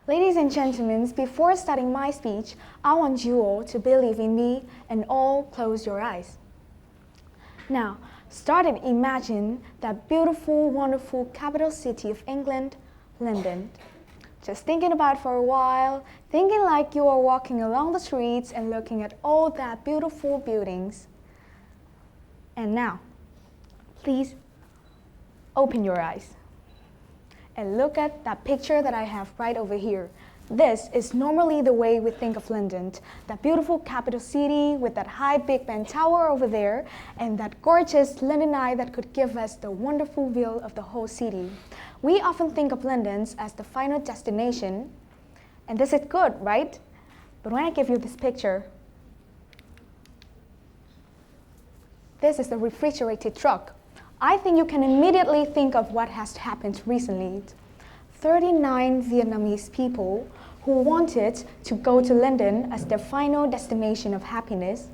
Ladies and gentlemen, before starting my speech, I want you all to believe in me and all close your eyes. Now, start and imagine that beautiful, wonderful capital city of England, London. Just thinking about it for a while, thinking like you are walking along the streets and looking at all that beautiful buildings. And now, please open your eyes and look at that picture that I have right over here. This is normally the way we think of London, that beautiful capital city with that high Big Ben Tower over there and that gorgeous London Eye that could give us the wonderful view of the whole city. We often think of London as the final destination, and this is good, right? But when I give you this picture, this is the refrigerated truck. I think you can immediately think of what has happened recently. 39 Vietnamese people who wanted to go to London as their final destination of happiness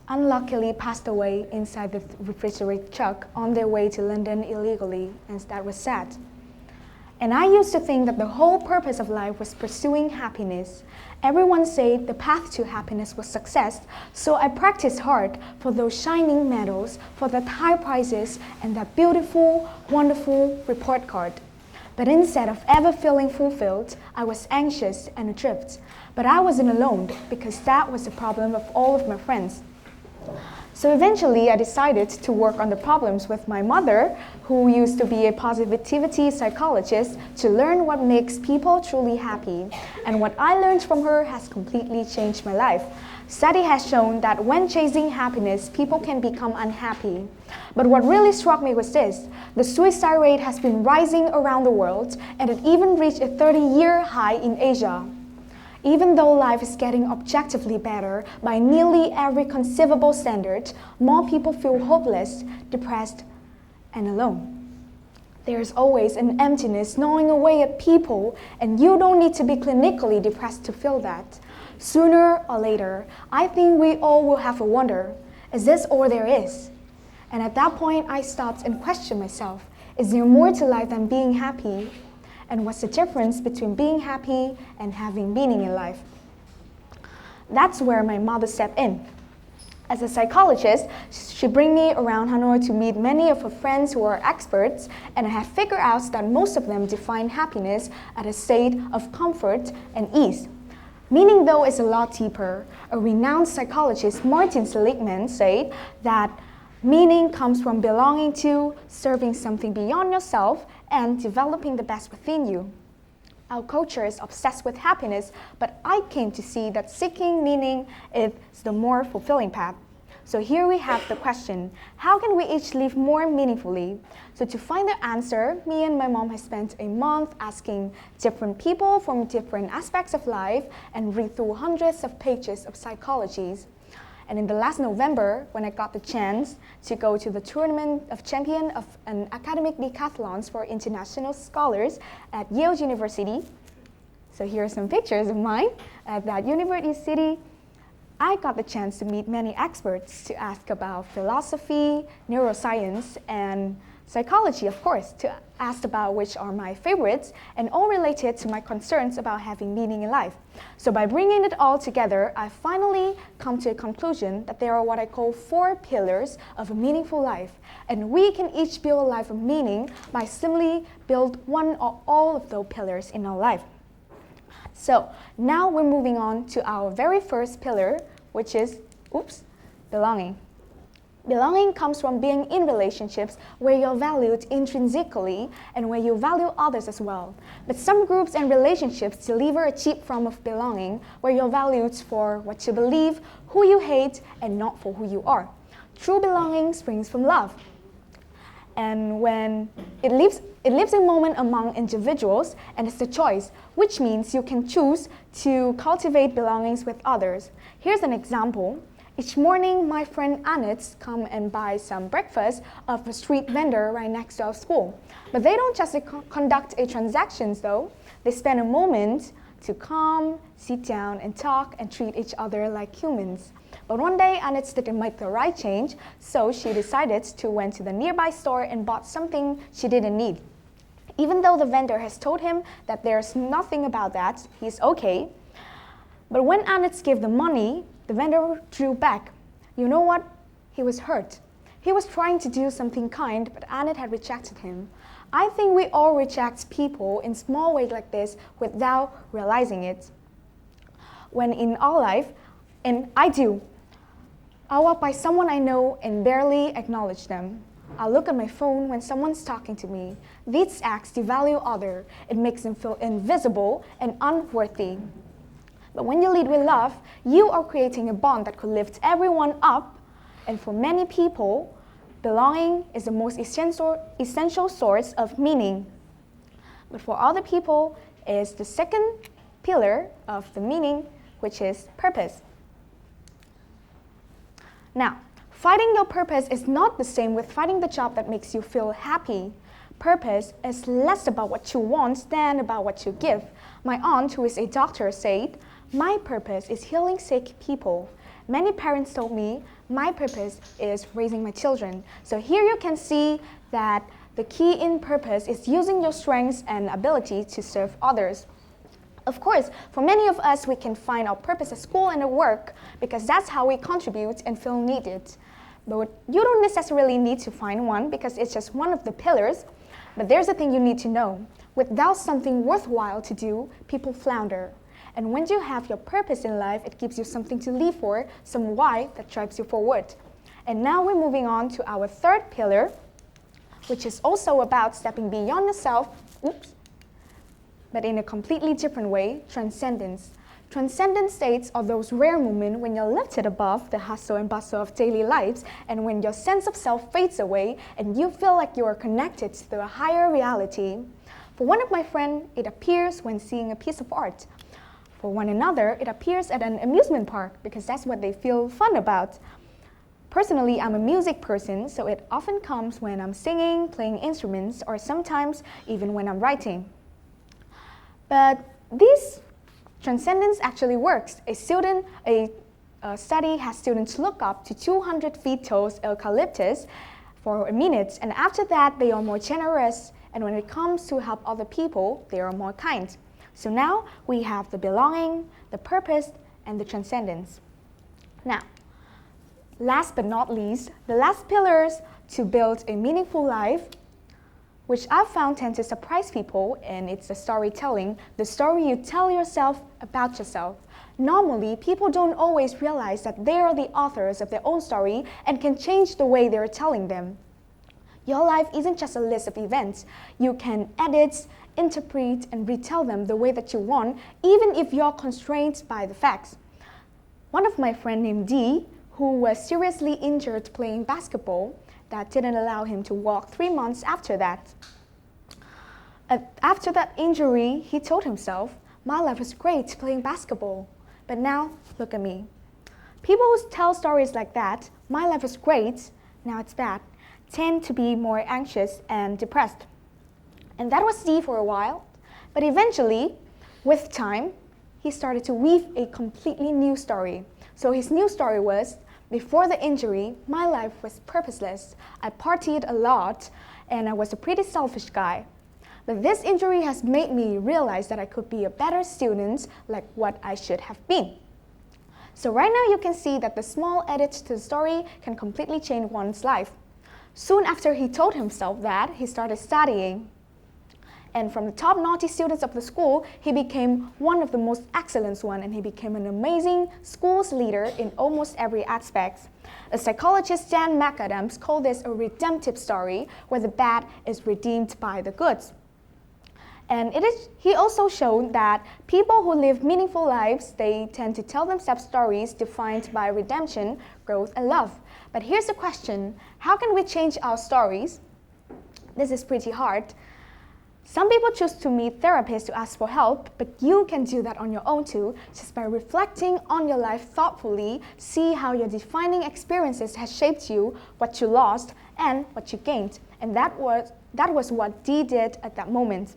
unluckily passed away inside the refrigerated truck on their way to London illegally, and that was sad. And I used to think that the whole purpose of life was pursuing happiness. Everyone said the path to happiness was success, so I practiced hard for those shining medals, for that high prizes, and that beautiful, wonderful report card. But instead of ever feeling fulfilled, I was anxious and adrift. But I wasn't alone, because that was the problem of all of my friends. So eventually I decided to work on the problems with my mother, who used to be a positivity psychologist, to learn what makes people truly happy. And what I learned from her has completely changed my life. Study has shown that when chasing happiness, people can become unhappy. But what really struck me was this: the suicide rate has been rising around the world, and it even reached a 30-year high in Asia. Even though life is getting objectively better by nearly every conceivable standard, more people feel hopeless, depressed, and alone. There's always an emptiness gnawing away at people, and you don't need to be clinically depressed to feel that. Sooner or later, I think we all will have a wonder, is this all there is? And at that point, I stopped and questioned myself, is there more to life than being happy? And what's the difference between being happy and having meaning in life? That's where my mother stepped in. As a psychologist, she brings me around Hanoi to meet many of her friends who are experts, and I have figured out that most of them define happiness as a state of comfort and ease. Meaning, though, is a lot deeper. A renowned psychologist, Martin Seligman, said that meaning comes from belonging to, serving something beyond yourself, and developing the best within you. Our culture is obsessed with happiness, but I came to see that seeking meaning is the more fulfilling path. So here we have the question, how can we each live more meaningfully? So to find the answer, me and my mom have spent a month asking different people from different aspects of life and read through hundreds of pages of psychologies. And in the last November, when I got the chance to go to the tournament of champion of an academic decathlons for international scholars at Yale University, so here are some pictures of mine at that university, I got the chance to meet many experts to ask about philosophy, neuroscience, and psychology, of course, to ask about which are my favorites, and all related to my concerns about having meaning in life. So by bringing it all together, I finally come to a conclusion that there are what I call 4 pillars of a meaningful life, and we can each build a life of meaning by simply build one or all of those pillars in our life. So now we're moving on to our very first pillar, which is, belonging. Belonging comes from being in relationships where you're valued intrinsically and where you value others as well. But some groups and relationships deliver a cheap form of belonging where you're valued for what you believe, who you hate, and not for who you are. True belonging springs from love. And when it lives a moment among individuals, and it's a choice, which means you can choose to cultivate belongings with others. Here's an example. Each morning, my friend Annette come and buy some breakfast of a street vendor right next to our school. But they don't just conduct a transactions though. They spend a moment to come, sit down and talk and treat each other like humans. But one day, Annette didn't make the right change, so she decided to went to the nearby store and bought something she didn't need. Even though the vendor has told him that there's nothing about that, he's okay. But when Annette gave the money, the vendor drew back. You know what? He was hurt. He was trying to do something kind, but Annette had rejected him. I think we all reject people in small ways like this without realizing it. When in our life, and I do, I'll walk by someone I know and barely acknowledge them. I'll look at my phone when someone's talking to me. These acts devalue others. It makes them feel invisible and unworthy. But when you lead with love, you are creating a bond that could lift everyone up. And for many people, belonging is the most essential source of meaning. But for other people, is the second pillar of the meaning, which is purpose. Now, finding your purpose is not the same with finding the job that makes you feel happy. Purpose is less about what you want than about what you give. My aunt, who is a doctor, said, "My purpose is healing sick people." Many parents told me, "My purpose is raising my children." So here you can see that the key in purpose is using your strengths and ability to serve others. Of course, for many of us, we can find our purpose at school and at work because that's how we contribute and feel needed. But you don't necessarily need to find one because it's just one of the pillars. But there's a thing you need to know. Without something worthwhile to do, people flounder. And when you have your purpose in life, it gives you something to live for, some why that drives you forward. And now we're moving on to our third pillar, which is also about stepping beyond yourself, but in a completely different way, transcendence. Transcendent states are those rare moments when you're lifted above the hustle and bustle of daily lives and when your sense of self fades away and you feel like you are connected to a higher reality. For one of my friends, it appears when seeing a piece of art. For one another, it appears at an amusement park because that's what they feel fun about. Personally, I'm a music person, so it often comes when I'm singing, playing instruments, or sometimes even when I'm writing. But this transcendence actually works. A study has students look up to 200 feet tall eucalyptus for a minute, and after that, they are more generous, and when it comes to help other people, they are more kind. So now we have the belonging, the purpose, and the transcendence. Now, last but not least, the last pillars to build a meaningful life, which I've found tend to surprise people, and it's the storytelling, the story you tell yourself about yourself. Normally, people don't always realize that they are the authors of their own story and can change the way they're telling them. Your life isn't just a list of events. You can edit, interpret, and retell them the way that you want, even if you're constrained by the facts. One of my friends named Dee, who was seriously injured playing basketball, that didn't allow him to walk 3 months after that. After that injury, he told himself, "My life was great playing basketball, but now look at me." People who tell stories like that, "My life was great, now it's bad," tend to be more anxious and depressed. And that was Dee for a while, but eventually, with time, he started to weave a completely new story. So his new story was, "Before the injury, my life was purposeless. I partied a lot, and I was a pretty selfish guy. But this injury has made me realize that I could be a better student, like what I should have been." So right now you can see that the small edits to the story can completely change one's life. Soon after he told himself that, he started studying. And from the top naughty students of the school, he became one of the most excellent ones, and he became an amazing school's leader in almost every aspect. A psychologist, Dan McAdams, called this a redemptive story, where the bad is redeemed by the good. And he also showed that people who live meaningful lives, they tend to tell themselves stories defined by redemption, growth, and love. But here's the question: how can we change our stories? This is pretty hard. Some people choose to meet therapists to ask for help, but you can do that on your own too, just by reflecting on your life thoughtfully, see how your defining experiences has shaped you, what you lost, and what you gained. And that was what Dee did at that moment.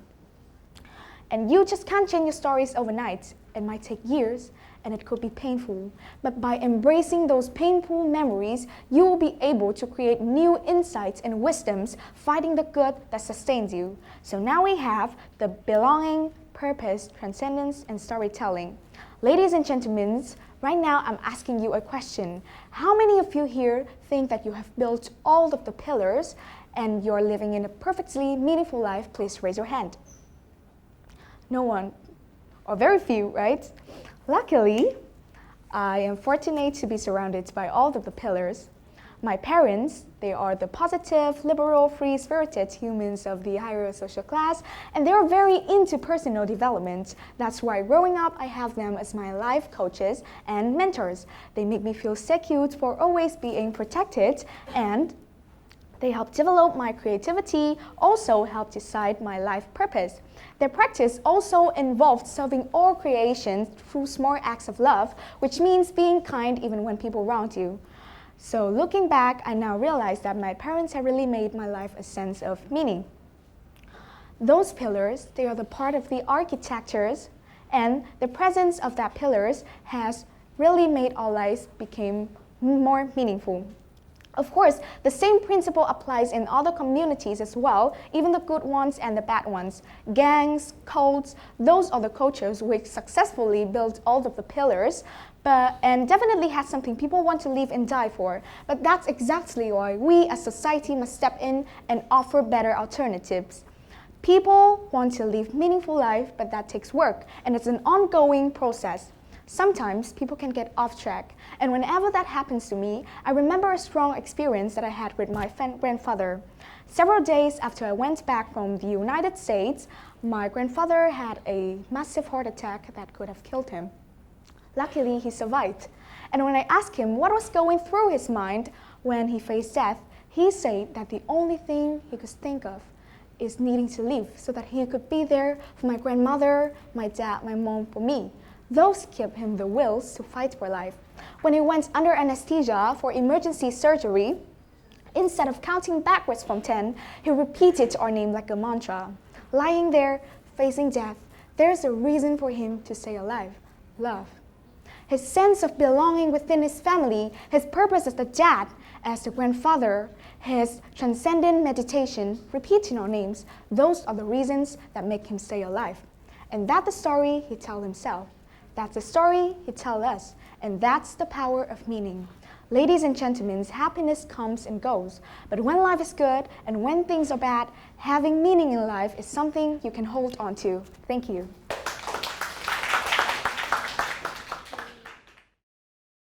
And you just can't change your stories overnight. It might take years, and it could be painful. But by embracing those painful memories, you will be able to create new insights and wisdoms, finding the good that sustains you. So now we have the belonging, purpose, transcendence, and storytelling. Ladies and gentlemen, right now I'm asking you a question. How many of you here think that you have built all of the pillars and you're living in a perfectly meaningful life? Please raise your hand. No one, or very few, right? Luckily, I am fortunate to be surrounded by all of the pillars. My parents, they are the positive, liberal, free-spirited humans of the higher social class, and they are very into personal development. That's why growing up, I have them as my life coaches and mentors. They make me feel secure for always being protected, and they help develop my creativity, also help decide my life purpose. Their practice also involved serving all creations through small acts of love, which means being kind even when people wronged you. So looking back, I now realize that my parents have really made my life a sense of meaning. Those pillars, they are the part of the architectures, and the presence of that pillars has really made our lives become more meaningful. Of course, the same principle applies in other communities as well, even the good ones and the bad ones. Gangs, cults, those are the cultures which successfully built all of the pillars, and definitely has something people want to live and die for. But that's exactly why we as society must step in and offer better alternatives. People want to live meaningful life, but that takes work, and it's an ongoing process. Sometimes people can get off track, and whenever that happens to me, I remember a strong experience that I had with my grandfather. Several days after I went back from the United States, my grandfather had a massive heart attack that could have killed him. Luckily, he survived. And when I asked him what was going through his mind when he faced death, he said that the only thing he could think of is needing to live so that he could be there for my grandmother, my dad, my mom, for me. Those gave him the wills to fight for life. When he went under anesthesia for emergency surgery, instead of counting backwards from 10, he repeated our name like a mantra. Lying there, facing death, there's a reason for him to stay alive: love. His sense of belonging within his family, his purpose as the dad, as the grandfather, his transcendent meditation, repeating our names, those are the reasons that make him stay alive. And that's the story he tells himself. That's the story he tells us. And that's the power of meaning. Ladies and gentlemen, happiness comes and goes. But when life is good and when things are bad, having meaning in life is something you can hold on to. Thank you.